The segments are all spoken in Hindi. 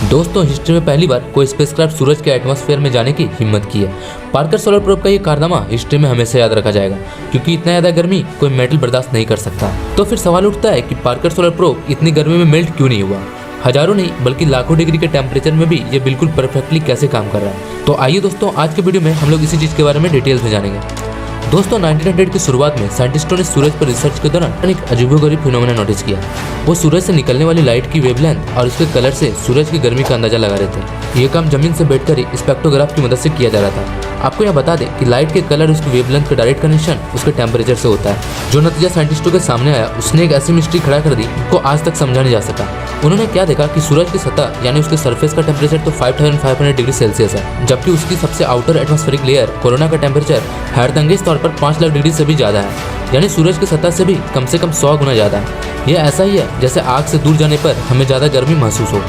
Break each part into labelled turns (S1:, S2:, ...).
S1: दोस्तों, हिस्ट्री में पहली बार कोई स्पेसक्राफ्ट सूरज के एटमॉस्फेयर में जाने की हिम्मत की है। पार्कर सोलर प्रोब का ये कारनामा हिस्ट्री में हमेशा याद रखा जाएगा, क्योंकि इतना ज्यादा गर्मी कोई मेटल बर्दाश्त नहीं कर सकता। तो फिर सवाल उठता है कि पार्कर सोलर प्रोब इतनी गर्मी में मेल्ट क्यों नहीं हुआ। हजारों नहीं बल्कि लाखों डिग्री के टेम्परेचर में भी ये बिल्कुल परफेक्टली कैसे काम कर रहा है। तो आइए दोस्तों, आज के वीडियो में हम लोग इसी चीज के बारे में डिटेल्स में जानेंगे। दोस्तों, 1900 की शुरुआत में साइंटिस्टों ने सूरज पर रिसर्च के दौरान एक अजीबोगरीब फिनोमेना नोटिस किया। वो सूरज से निकलने वाली लाइट की वेवलेंथ और उसके कलर से सूरज की गर्मी का अंदाजा लगा रहे थे। ये काम जमीन से बैठकर ही स्पेक्ट्रोग्राफ की मदद से किया जा रहा था। आपको यह बता दें कि लाइट के कलर उसकी वेवलेंथ का डायरेक्ट कनेक्शन उसके टेम्परेचर से होता है। जो नतीजा साइंटिस्टों के सामने आया, उसने एक ऐसी मिस्ट्री खड़ा कर दी जिसको आज तक समझा नहीं जा सका। उन्होंने क्या देखा कि सूरज की सतह यानी उसके सरफेस का टेम्परेचर तो 5500 डिग्री सेल्सियस है, जबकि उसकी सबसे आउटर एटमॉस्फेरिक लेयर कोरोना का टेम्परेचर हैरतअंगेज तौर पर 5 लाख डिग्री से भी ज्यादा है, यानी सूरज की सतह से भी कम से कम 100 गुना ज्यादा है। यह ऐसा ही है जैसे आग से दूर जाने पर हमें ज्यादा गर्मी महसूस हो।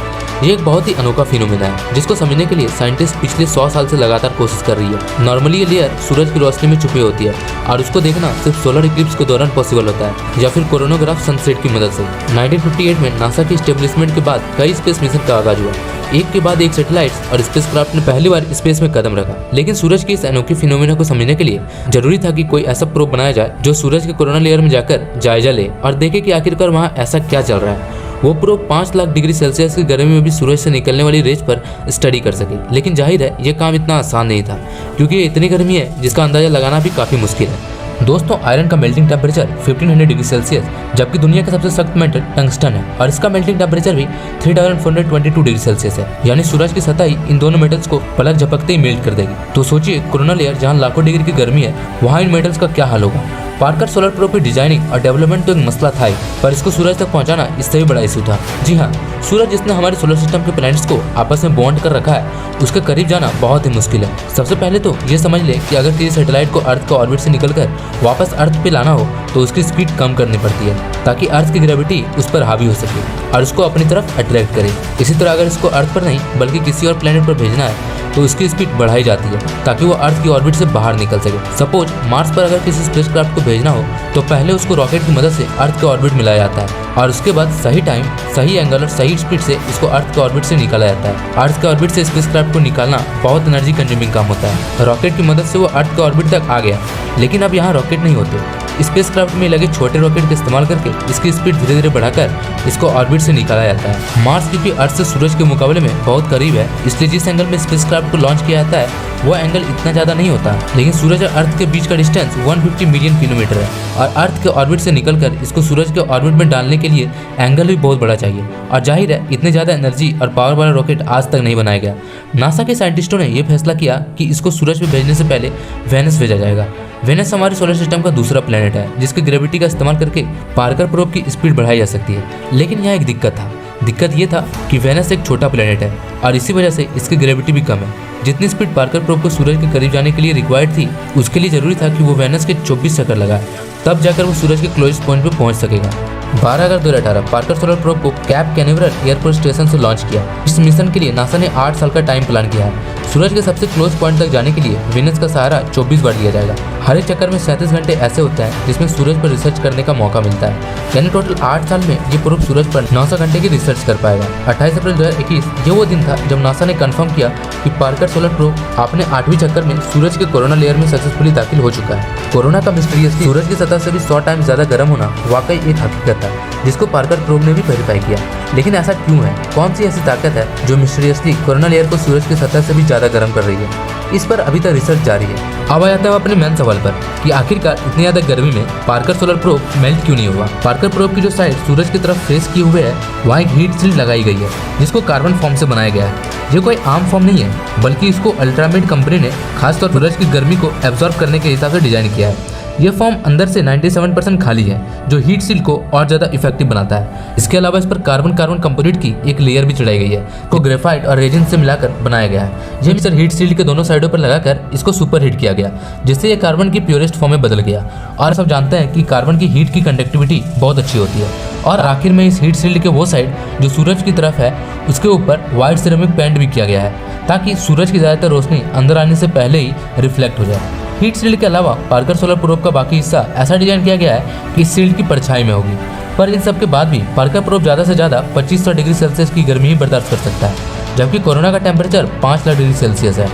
S1: ये एक बहुत ही अनोखा फिनोमेना है जिसको समझने के लिए साइंटिस्ट पिछले 100 साल से लगातार कोशिश कर रही है। नॉर्मली ये लेयर सूरज की रोशनी में छुपी होती है और उसको देखना सिर्फ सोलर इक्लिप्स के दौरान पॉसिबल होता है या फिर कोरोनोग्राफ सनसेट की मदद से। 1958 में नासा के स्टेब्लिशमेंट के बाद कई स्पेस मिशन का आगाज हुआ। एक के बाद एक सैटेलाइट्स और स्पेसक्राफ्ट ने पहली बार स्पेस में कदम रखा। लेकिन सूरज की इस अनोखी फिनोमेना को समझने के लिए जरूरी था कि कोई ऐसा प्रोब बनाया जाए जो सूरज के कोरोना लेयर में जाकर जायजा ले और देखे कि आखिरकार वहाँ ऐसा क्या चल रहा है। वो प्रोब 5 लाख डिग्री सेल्सियस की गर्मी में भी सूरज से निकलने वाली रेज पर स्टडी कर सके। लेकिन जाहिर है ये काम इतना आसान नहीं था, क्योंकि ये इतनी गर्मी है जिसका अंदाजा लगाना भी काफी मुश्किल है। दोस्तों, आयरन का मेल्टिंग टेम्परेचर 1500 डिग्री सेल्सियस, जबकि दुनिया का सबसे सख्त मेटल टंगस्टन है और इसका मेल्टिंग टेम्परेचर भी 3422 डिग्री सेल्सियस है, यानी सूरज की सतह ही इन दोनों मेटल्स को पलक झपकते ही मेल्ट कर देगी। तो सोचिए, कोरोना लेयर जहाँ लाखों डिग्री की गर्मी है, वहाँ इन मेटल्स का क्या हाल होगा। पार्कर सोलर प्रोब की डिजाइनिंग और डेवलपमेंट तो एक मसला था ही, पर इसको सूरज तक पहुंचाना इससे भी बड़ा इशू था। जी हाँ, सूरज जिसने हमारे सोलर सिस्टम के प्लैनेट्स को आपस में बॉन्ड कर रखा है, उसके करीब जाना बहुत ही मुश्किल है। सबसे पहले तो ये समझ ले कि अगर किसी सैटेलाइट को अर्थ के ऑर्बिट से निकलकर वापस अर्थ पे लाना हो तो उसकी स्पीड कम करनी पड़ती है, ताकि अर्थ की ग्रेविटी उस पर हावी हो सके और उसको अपनी तरफ अट्रैक्ट करे। इसी तरह अगर इसको अर्थ पर नहीं बल्कि किसी और प्लैनेट पर भेजना है तो उसकी स्पीड बढ़ाई जाती है, ताकि वो अर्थ की ऑर्बिट से बाहर निकल सके। सपोज मार्स पर अगर किसी स्पेसक्राफ्ट को भेजना हो तो पहले उसको रॉकेट की मदद से अर्थ के ऑर्बिट मिलाया जाता है और उसके बाद सही टाइम, सही एंगल और सही स्पीड से इसको अर्थ के ऑर्बिट से निकाला जाता है। अर्थ के ऑर्बिट से स्पेसक्राफ्ट को निकालना बहुत एनर्जी कंज्यूमिंग काम होता है। रॉकेट की मदद से वो अर्थ के ऑर्बिट तक आ गया, लेकिन अब यहाँ रॉकेट नहीं होते। स्पेसक्राफ्ट में लगे छोटे रॉकेट का इस्तेमाल करके इसकी स्पीड धीरे धीरे बढ़ाकर इसको ऑर्बिट से निकाला जाता है। मार्स क्योंकि अर्थ से सूरज के मुकाबले में बहुत करीब है, इसलिए जिस एंगल में स्पेसक्राफ्ट को लॉन्च किया जाता है वो एंगल इतना ज्यादा नहीं होता। लेकिन सूरज और अर्थ के बीच का डिस्टेंस 150 मिलियन किलोमीटर है और अर्थ के ऑर्बिट से निकलकर इसको सूरज के ऑर्बिट में डालने के लिए एंगल भी बहुत बड़ा चाहिए। और जाहिर है इतने ज्यादा एनर्जी और पावर वाला रॉकेट आज तक नहीं बनाया गया। नासा के साइंटिस्टों ने यह फैसला किया कि इसको सूरज पे भेजने से पहले वेनस भेजा जाएगा। वेनस हमारे सोलर सिस्टम का दूसरा प्लेनेट है जिसकी ग्रेविटी का इस्तेमाल करके पार्कर प्रोब की स्पीड बढ़ाई जा सकती है। लेकिन यहाँ एक दिक्कत था। दिक्कत ये था कि वेनस एक छोटा प्लेनेट है और इसी वजह से इसकी ग्रेविटी भी कम है। जितनी स्पीड पार्कर प्रोब को सूरज के करीब जाने के लिए रिक्वायर्ड थी, उसके लिए जरूरी था कि वो वेनस के 24 चक्कर लगाए, तब जाकर वो सूरज के क्लोजेस्ट पॉइंट पे पहुंच सकेगा। 12 अगस्त 2018 पार्कर सोलर प्रोब को कैप कैनावेरल एयरफोर्स स्टेशन से लॉन्च किया। इस मिशन के लिए नासा ने 8 साल का टाइम प्लान किया है। सूरज के सबसे क्लोज पॉइंट तक जाने के लिए वेनस का सहारा 24 बार लिया जाएगा। हर एक चक्कर में 37 घंटे ऐसे होते हैं जिसमें सूरज पर रिसर्च करने का मौका मिलता है, यानी टोटल 8 साल में ये प्रोब सूरज पर 900 घंटे की रिसर्च कर पाएगा। 28 अप्रैल 2021 ये वो दिन था जब नासा ने कंफर्म किया कि पार्कर सोलर प्रोब अपने 8वीं चक्कर में सूरज के कोरोना लेयर में सक्सेसफुली दाखिल हो चुका है। कोरोना का मिस्टीरियसली सूरज की सतह से भी 100 टाइम ज्यादा गर्म होना वाकई एक हकीकत है जिसको पार्कर प्रोब ने भी वेरीफाई किया। लेकिन ऐसा क्यों है? कौन सी ऐसी ताकत है जो मिस्टीरियसली कोरोना लेयर को सूरज की सतह से भी ज्यादा गर्म कर रही है? इस पर अभी तक रिसर्च जारी है। अब आ जाता है अपने मेन सवाल पर कि आखिरकार इतनी ज्यादा गर्मी में पार्कर सोलर प्रोब मेल्ट क्यों नहीं हुआ। पार्कर प्रोब की जो साइड सूरज की तरफ फेस किए हुए है वहाँ एक हीट शील्ड लगाई गई है जिसको कार्बन फॉर्म से बनाया गया है। ये कोई आम फॉर्म नहीं है, बल्कि इसको अल्ट्रामेड कंपनी ने खासतौर सूरज की गर्मी को एब्जॉर्ब करने के हिसाब से डिजाइन किया है। यह फॉर्म अंदर से 97% खाली है, जो हीट शील्ड को और ज्यादा इफेक्टिव बनाता है। इसके अलावा इस पर कार्बन कार्बन कंपोनेंट की एक लेयर भी चढ़ाई गई है, को ग्रेफाइट और रेजिन से मिलाकर बनाया गया है। यह मिक्सचर हीट शील्ड के दोनों साइडों पर लगाकर इसको सुपर हीट किया गया, जिससे यह कार्बन की प्योरेस्ट फॉर्म में बदल गया। और सब जानते हैं कि कार्बन की हीट की कंडक्टिविटी बहुत अच्छी होती है। और आखिर में इस हीट शील्ड के वो साइड जो सूरज की तरफ है उसके ऊपर व्हाइट सिरेमिक पेंट भी किया गया है, ताकि सूरज की ज्यादातर रोशनी अंदर आने से पहले ही रिफ्लेक्ट हो जाए। हीट शील्ड के अलावा पार्कर सोलर प्रोब का बाकी हिस्सा ऐसा डिजाइन किया गया है कि शील्ड की परछाई में होगी। पर इन सब के बाद भी पार्कर प्रोब ज़्यादा से ज़्यादा 2500 डिग्री सेल्सियस की गर्मी ही बर्दाश्त कर सकता है। जबकि कोरोना का टेम्परेचर 5 लाख डिग्री सेल्सियस है।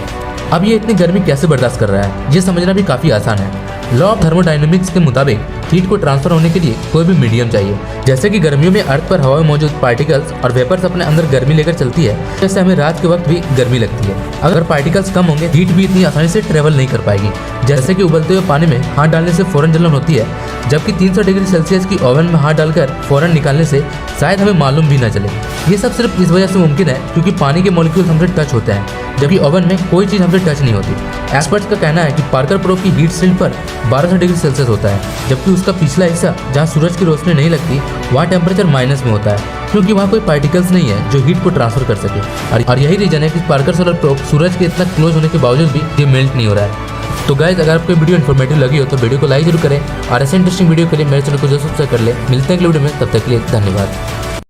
S1: अब ये इतनी गर्मी कैसे बर्दाश्त कर रहा है, ये समझना भी काफ़ी आसान है। लॉ ऑफ थर्मोडायनेमिक्स के मुताबिक हीट को ट्रांसफर होने के लिए कोई भी मीडियम चाहिए। जैसे कि गर्मियों में अर्थ पर हवा में मौजूद पार्टिकल्स और वेपर्स अपने अंदर गर्मी लेकर चलती है, जैसे हमें रात के वक्त भी गर्मी लगती है। अगर पार्टिकल्स कम होंगे, हीट भी इतनी आसानी से ट्रेवल नहीं कर पाएगी। जैसे कि उबलते हुए पानी में हाथ डालने से फौरन जलन होती है, जबकि 300 डिग्री सेल्सियस की ओवन में हाथ डालकर फौरन निकालने से शायद हमें मालूम भी न चले। ये सब सिर्फ इस वजह से मुमकिन है क्योंकि पानी के मॉलिक्यूल हमसे टच होते हैं, जबकि ओवन में कोई चीज़ हमसे टच नहीं होती। एक्सपर्ट्स का कहना है कि पार्कर प्रोब की हीट शील्ड पर 1200 डिग्री सेल्सियस होता है, जबकि उसका पिछला हिस्सा जहाँ सूरज की रोशनी नहीं लगती वहाँ टेम्परेचर माइनस में होता है, क्योंकि वहाँ कोई पार्टिकल्स नहीं है जो हीट को ट्रांसफर कर सके। और यही रीजन है कि पार्कर सोलर प्रोब सूरज के इतना क्लोज होने के बावजूद भी ये मेल्ट नहीं हो रहा है। तो गाइस, अगर आपको वीडियो इन्फॉर्मेटिव लगी हो तो वीडियो को लाइक जरूर करें और ऐसे इंटरेस्टिंग वीडियो के लिए मेरे चैनल को जरूर सब्सक्राइब कर ले। मिलते हैं अगले वीडियो में, तब तक के लिए धन्यवाद।